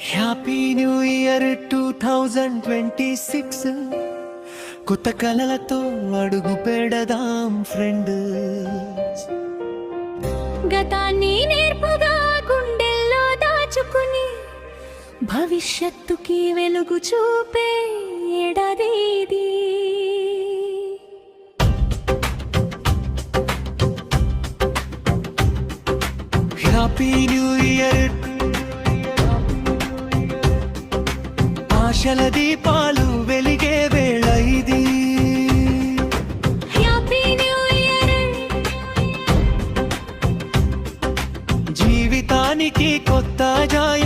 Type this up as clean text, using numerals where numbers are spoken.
Happy new year 2026. కొత్త కలలతో అడుగు పెడదాం ఫ్రెండ్. గతాన్ని నేర్పుగా గుండెల్లో దాచుకుని భవిష్యత్తుకి వెలుగు చూపే ఏడాది ఇది. హ్యాపీ న్యూ ఇయర్, ఆశల దీపాలు వెలిగే వేళ ఇది. హ్యాపీ న్యూ ఇయర్, జీవితానికి కొత్త జాయ